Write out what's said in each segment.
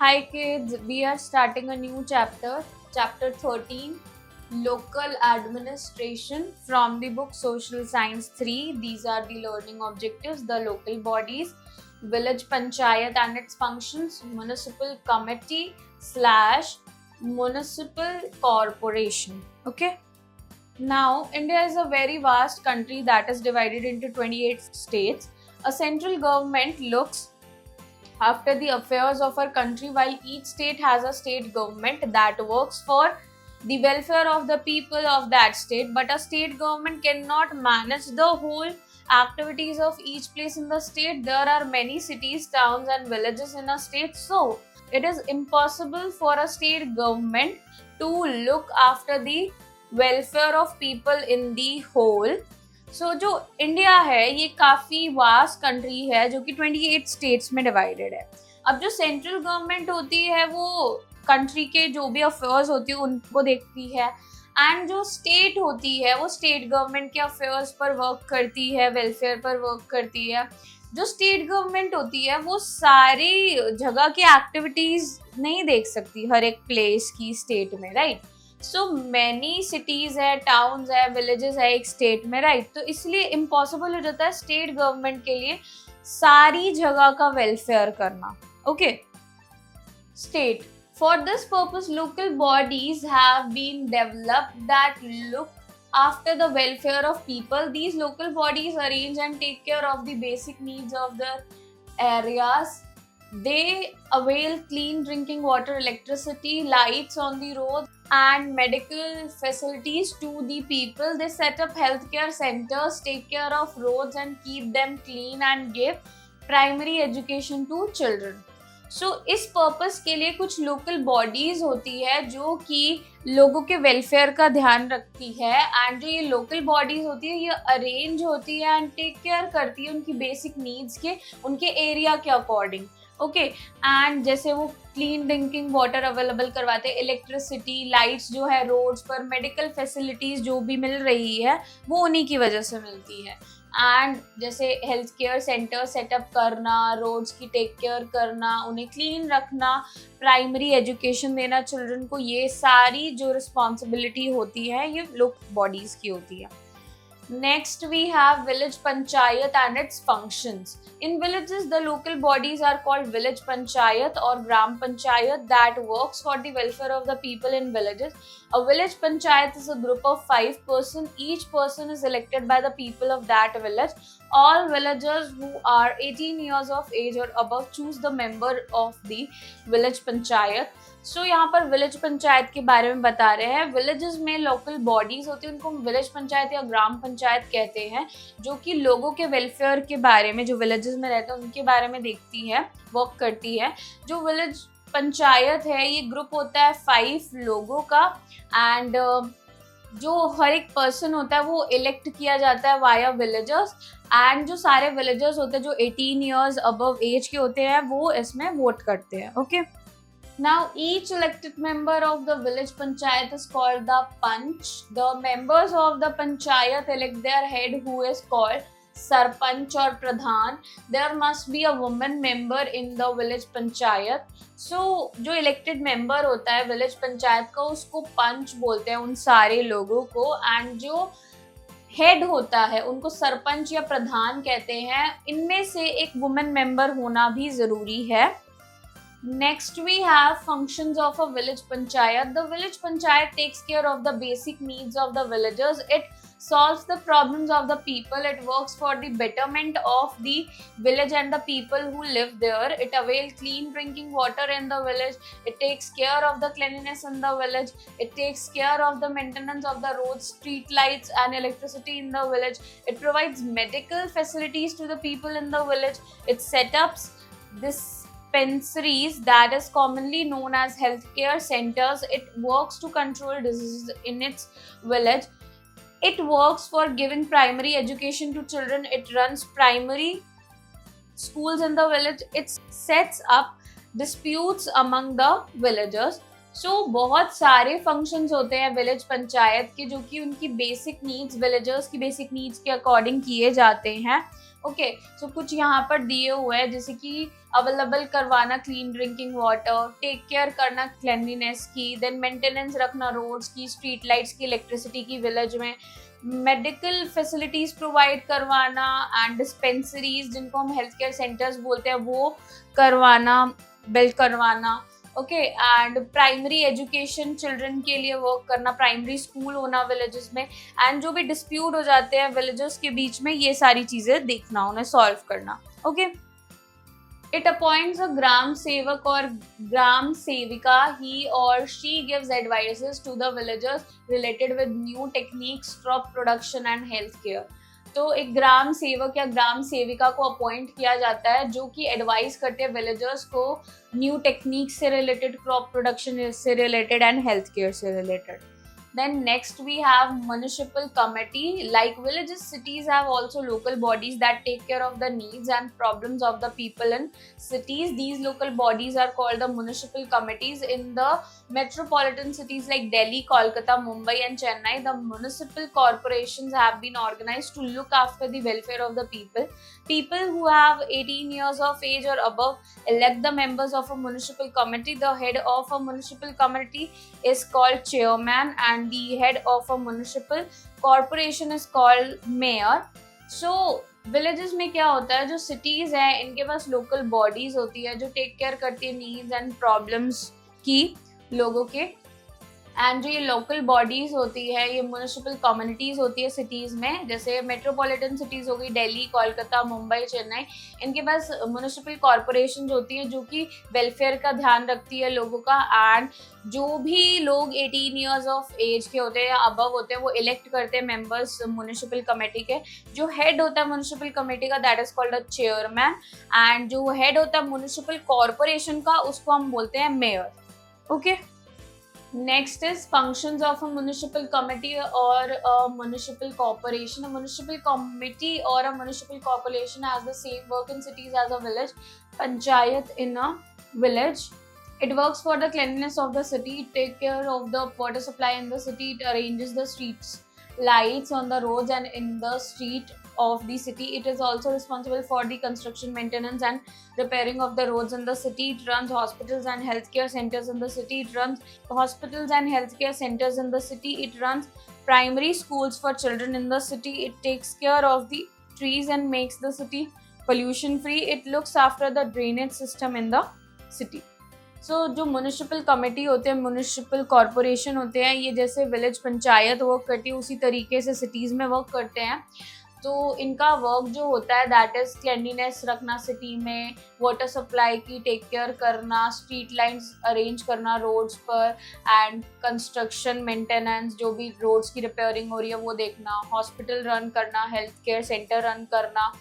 Hi kids, we are starting a new chapter, chapter 13, Local Administration from the book Social Science 3. These are the learning objectives, the local bodies, village panchayat and its functions, municipal committee slash municipal corporation. Okay. Now, India is a very vast country that is divided into 28 states. A central government looks after the affairs of our country, while each state has a state government that works for the welfare of the people of that state. But a state government cannot manage the whole activities of each place in the state. There are many cities, towns, and villages in a state, so it is impossible for a state government to look after the welfare of people in the whole. जो India है ये काफी vast country है जो कि 28 states में divided है. अब जो सेंट्रल गवर्नमेंट होती है वो कंट्री के जो भी अफेयर्स होती है उनको देखती है, एंड जो स्टेट होती है वो स्टेट गवर्नमेंट के अफेयर्स पर वर्क करती है, वेलफेयर पर वर्क करती है. जो स्टेट गवर्नमेंट होती है वो सारी जगह की एक्टिविटीज नहीं देख सकती हर एक प्लेस की स्टेट में, राइट. सो मैनी सिटीज है, टाउन्स है, विलेजेस है एक स्टेट में, राइट. तो इसलिए इम्पॉसिबल हो जाता है स्टेट गवर्नमेंट के लिए सारी जगह का वेलफेयर करना. Okay. State. For this purpose local bodies have been developed that look after the welfare of people. These local bodies arrange and take care of the basic needs of their areas. They avail clean drinking water, electricity, lights on the road, and medical facilities to the people. They set up healthcare centers, take care of roads and keep them clean, and give primary education to children. इस purpose के लिए कुछ local bodies होती है जो कि लोगों के वेलफेयर का ध्यान रखती है, एंड जो ये लोकल बॉडीज होती है ये अरेंज होती है एंड टेक केयर करती है उनकी बेसिक नीड्स के, उनके एरिया के अकॉर्डिंग. ओके. एंड जैसे वो क्लीन ड्रिंकिंग वाटर अवेलेबल करवाते हैं, इलेक्ट्रिसिटी, लाइट्स जो है रोड्स पर, मेडिकल फैसिलिटीज जो भी मिल रही है वो उन्हीं की वजह से मिलती है. एंड जैसे हेल्थ केयर सेंटर सेटअप करना, रोड्स की टेक केयर करना, उन्हें क्लीन रखना, प्राइमरी एजुकेशन देना चिल्ड्रन को, ये सारी जो रिस्पॉन्सिबिलिटी होती है ये लोकल बॉडीज की होती है. Next we have village panchayat and its functions. In villages the local bodies are called village panchayat or gram panchayat that works for the welfare of the people in villages. A village panchayat is a group of 5 persons. Each person is elected by the people of that village. All villagers who are 18 years of age or above choose the member of the village panchayat. यहाँ पर village panchayat के बारे में बता रहे हैं. Villages में local bodies होती है, उनको विलेज पंचायत या ग्राम पंचायत कहते हैं, जो कि लोगों के वेलफेयर के बारे में, जो विलेजेस में रहते हैं उनके बारे में देखती है, वर्क करती है. जो विलेज पंचायत है ये ग्रुप होता है 5 लोगों का, एंड जो हर एक पर्सन होता है वो इलेक्ट किया जाता है वाया विलेजर्स, एंड जो सारे विलेजर्स होते हैं जो 18 ईयर्स अबव एज के होते हैं वो इसमें वोट करते हैं. Okay. Now each elected member of the village panchayat is called the panch. The members of the panchayat elect their head who is called sarpanch or pradhan. There must be a woman member in the village panchayat. जो elected member होता है village panchayat का उसको पंच बोलते हैं उन सारे लोगों को, एंड जो हेड होता है उनको सरपंच या प्रधान कहते हैं. इनमें से एक वुमेन मेंबर होना भी जरूरी है. Next we have functions of a village panchayat. The village panchayat takes care of the basic needs of the villagers. It solves the problems of the people. It works for the betterment of the village and the people who live there. It avails clean drinking water in the village. It takes care of the cleanliness in the village. It takes care of the maintenance of the roads, street lights and electricity in the village. It provides medical facilities to the people in the village. It sets up dispensaries that is commonly known as healthcare centers. It works to control diseases in its village. It works for giving primary education to children. It runs primary schools in the village. It sets up disputes among the villagers. सो बहुत सारे functions होते हैं village panchayat के जो कि उनकी basic needs, villagers की basic needs के अकॉर्डिंग किए जाते हैं। ओके, सो कुछ यहाँ पर दिए हुए हैं, जैसे कि अवेलेबल करवाना clean drinking water, take care करना क्लेanलीनेस की, देन मेंटेनेंस रखना रोड्स की, स्ट्रीट लाइट्स की, इलेक्ट्रिसिटी की विलेज में, मेडिकल फैसिलिटीज प्रोवाइड करवाना एंड डिस्पेंसरीज जिनको हम हेल्थ केयर सेंटर्स बोलते हैं वो करवाना, बिल्ड करवाना। Okay, and primary education children के लिए वर्क करना, प्राइमरी स्कूल होना विलेजेस में, एंड जो भी डिस्प्यूट हो जाते हैं विलेजर्स के बीच में ये सारी चीजें देखना, उन्हें सॉल्व करना। Okay, it appoints a gram sevak or gram sevika. He or she gives advices to the villagers related with new techniques, crop production and health care. तो एक ग्राम सेवक या ग्राम सेविका को अपॉइंट किया जाता है जो कि एडवाइस करते हैं विलेजर्स को न्यू टेक्निक से रिलेटेड, क्रॉप प्रोडक्शन से रिलेटेड एंड हेल्थ केयर से related. Then next we have municipal committee. Like villages, cities have also local bodies that take care of the needs and problems of the people in cities. These local bodies are called the municipal committees. In the metropolitan cities like Delhi, Kolkata, Mumbai and Chennai, the municipal corporations have been organized to look after the welfare of the people. People who have 18 years of age or above elect the members of a municipal committee. The head of a municipal committee is called chairman and the head of a municipal corporation is called mayor. So villages में क्या होता है, जो cities हैं इनके पास local bodies होती है जो टेक केयर करती है नीड्स एंड प्रॉब्लम्स की लोगों के, एंड जो ये लोकल बॉडीज होती है ये म्यूनिसिपल कम्युनिटीज होती है सिटीज में, जैसे मेट्रोपॉलिटन सिटीज हो गई दिल्ली, कोलकाता, मुंबई, चेन्नई, इनके पास म्यूनिसिपल कॉरपोरेशन होती है जो कि वेलफेयर का ध्यान रखती है लोगों का, एंड जो भी लोग 18 इयर्स ऑफ एज के होते हैं या अबव होते हैं वो इलेक्ट करते हैं मेंबर्स म्यूनिसिपल कमेटी के। जो हेड होता है म्यूनिसिपल कमेटी का that is called a chairman, and जो हेड होता है म्यूनिसिपल कॉरपोरेशन का उसको हम बोलते हैं mayor. Okay, next is functions of a municipal committee or a municipal corporation. A municipal committee or a municipal corporation has the same work in cities as a village panchayat in a village. It works for the cleanliness of the city, it take care of the water supply in the city, it arranges the streets lights on the roads and in the street of the city. It is also responsible for the construction, maintenance and repairing of the roads in the city. It runs hospitals and healthcare centers in the city. It runs hospitals and healthcare centers in the city. It runs primary schools for children in the city. It takes care of the trees and makes the city pollution free. It looks after the drainage system in the city. सो जो municipal committee होते हैं, municipal corporation होते हैं, ये जैसे village panchayat work करती है उसी तरीके से सिटीज़ में वर्क करते हैं। तो इनका वर्क जो होता है दैट इज़ क्लीनलीनेस रखना सिटी में, वाटर सप्लाई की टेक केयर करना, स्ट्रीट लाइन्स अरेंज करना रोड्स पर, एंड कंस्ट्रक्शन मेंटेनेंस, जो भी रोड्स की रिपेयरिंग हो रही है वो देखना, हॉस्पिटल रन करना, हेल्थ केयर सेंटर रन करना,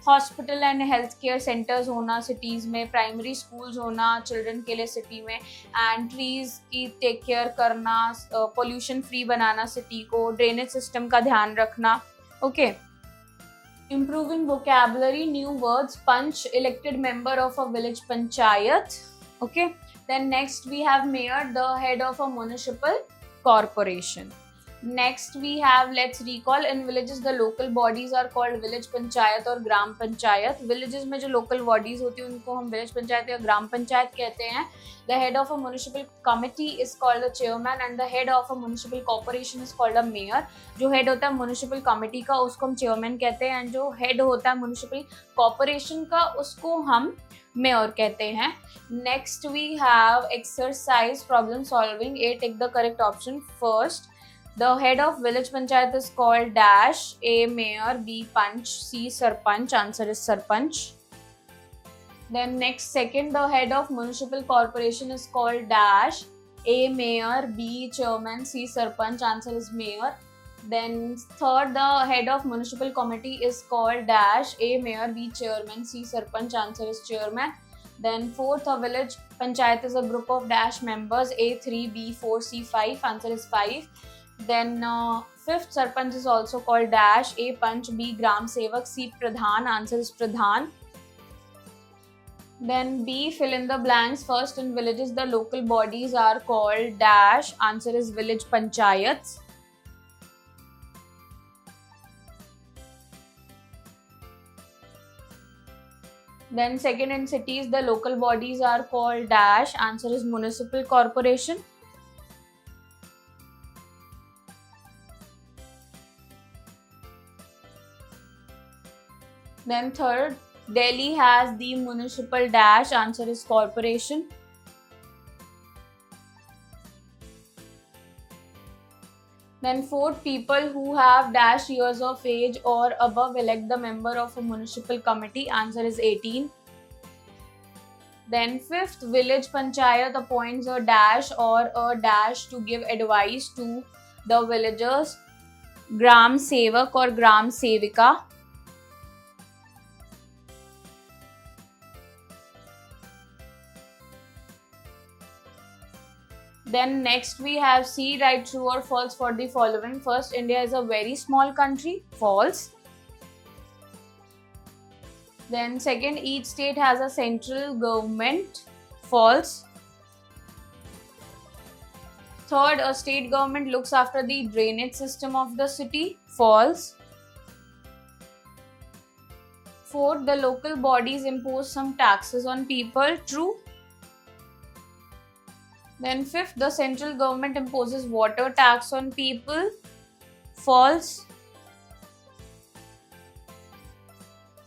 hospital and health care centres होना सिटीज़ में, प्राइमरी स्कूल्स होना चिल्ड्रन के लिए सिटी में, एंड ट्रीज़ की टेक केयर करना, पोल्यूशन फ्री बनाना सिटी को, ड्रेनेज सिस्टम का ध्यान रखना। Okay, improving vocabulary, new words, punch, elected member of a village panchayat. Okay, then next we have mayor, the head of a municipal corporation. Next we have, let's recall, in villages the local bodies are called village panchayat और ग्राम panchayat. villages में जो local bodies होती है उनको हम village panchayat या ग्राम पंचायत कहते हैं। The head of a municipal committee is called the chairman and the head of a municipal corporation is called a mayor. जो head होता है municipal committee का उसको हम chairman कहते हैं, and जो head होता है municipal corporation का उसको हम mayor कहते हैं। Next we have exercise problem solving. A, take the correct option first. The head of village panchayat is called dash. A, mayor, B, panch, C, sarpanch. Answer is sarpanch. Then next, second, the head of municipal corporation is called dash. A, mayor, B, chairman, C, sarpanch. Answer is mayor. Then third, the head of municipal committee is called dash. A, mayor, B, chairman, C, sarpanch. Answer is chairman. Then fourth, a village panchayat is a group of dash members. A, 3, B, 4, C, 5. Answer is 5. Then fifth, sarpanch is also called dash. A, panch, B, gram sevak, C, pradhan. Answer is pradhan. Then B, fill in the blanks. First, in villages the local bodies are called dash. Answer is village panchayats. Then second, in cities the local bodies are called dash. Answer is municipal corporation. Then third, Delhi has the municipal dash. Answer is corporation. Then fourth, people who have dash years of age or above elect the member of a municipal committee. Answer is 18. Then fifth, village panchayat appoints a dash or a dash to give advice to the villagers. Gram sevak or gram sevika. Then next we have C, write true or false for the following. First, India is a very small country. False. Then second, each state has a central government. False. Third, a state government looks after the drainage system of the city. False. Fourth, the local bodies impose some taxes on people. True. Then fifth, the central government imposes water tax on people. False.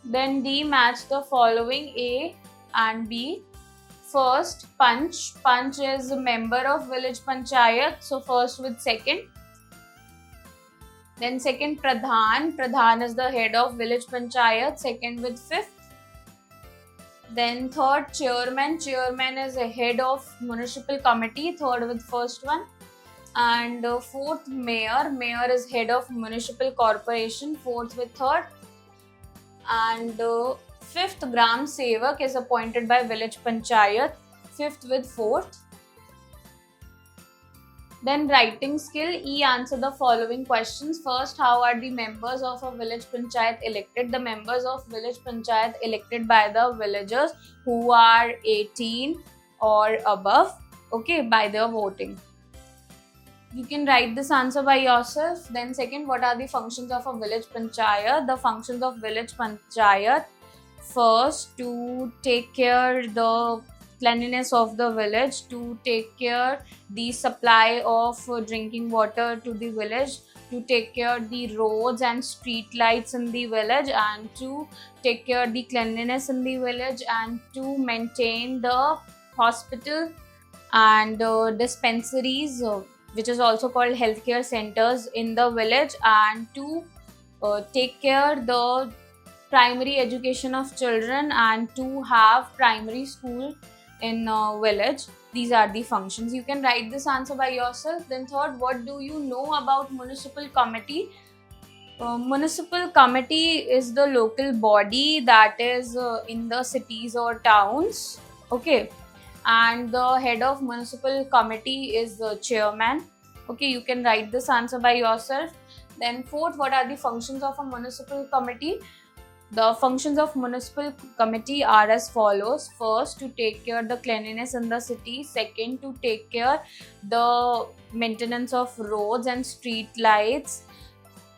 Then D, match the following A and B. First, Panch. Panch is a member of village panchayat. So first with second. Then second, Pradhan. Pradhan is the head of village panchayat. Second with fifth. Then third, chairman. Chairman is a head of municipal committee. Third with first one. And fourth, mayor. Mayor is head of municipal corporation. Fourth with third. And fifth, gram sevak is appointed by village panchayat. Fifth with fourth. Then writing skill, E, answer the following questions. First, how are the members of a village panchayat elected? The members of village panchayat elected by the villagers who are 18 or above, okay, by their voting. You can write this answer by yourself. Then second, what are the functions of a village panchayat? The functions of village panchayat, first, to take care the cleanliness of the village, to take care the supply of drinking water to the village, to take care the roads and street lights in the village, and to take care the cleanliness in the village, and to maintain the hospital and dispensaries, which is also called healthcare centers in the village, and to take care the primary education of children, and to have primary school in village. These are the functions. You can write this answer by yourself. Then third, what do you know about municipal committee? Municipal committee is the local body that is in the cities or towns, okay, and the head of municipal committee is the chairman. Okay, you can write this answer by yourself. Then fourth, what are the functions of a municipal committee? The functions of municipal committee are as follows. First, to take care the cleanliness in the city. Second, to take care the maintenance of roads and street lights.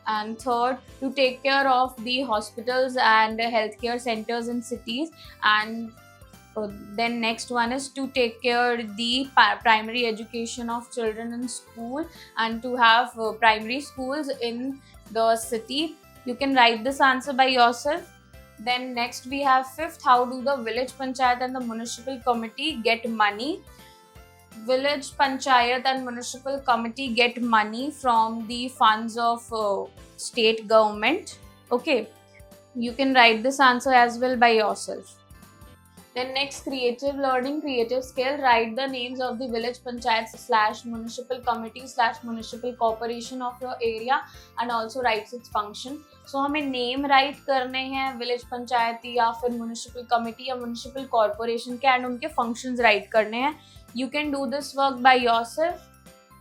And third, to take care of the hospitals and healthcare centers in cities. And then next one is to take care the primary education of children in school, and to have primary schools in the city. You can write this answer by yourself. Then next we have fifth, how do the village panchayat and the municipal committee get money? Village panchayat and municipal committee get money from the funds of state government. Okay, you can write this answer as well by yourself. Then next, creative learning, creative skill. Write the names of the village panchayat / municipal committee / municipal corporation of your area, and also writes its function. So हमें name write करने हैं village पंचायती या फिर municipal committee या municipal corporation के, and उनके functions write करने हैं. You can do this work by yourself.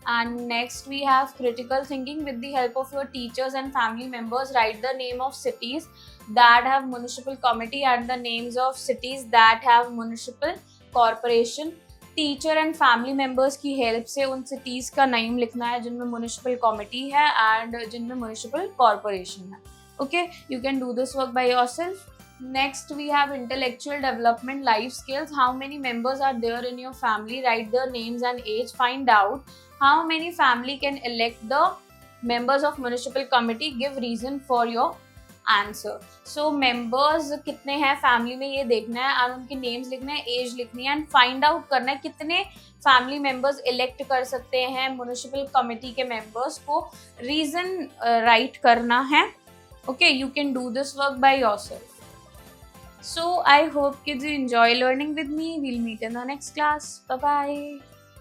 And next we have critical thinking. With the help of your teachers and family members, write the name of cities that have municipal committee and the names of cities that have municipal corporation. Teacher and family members की help से उन cities का name लिखना है जिनमें municipal committee है and जिनमें municipal corporation है. Okay, you can do this work by yourself. Next, we have intellectual development, life skills. How many members are there in your family? Write their names and age. Find out how many family can elect the members of municipal committee. Give reason for your answer. So members कितने हैं family में ये देखना है और उनके names लिखना है, एज लिखनी है एंड फाइंड आउट करना है कितने फैमिली मेंबर्स इलेक्ट कर सकते हैं म्युनिसिपल कमिटी के मेंबर्स को. रीजन राइट करना है. Okay, you can do this work by yourself. So I hope kids you enjoy learning with me. We'll meet in the next class. Bye bye.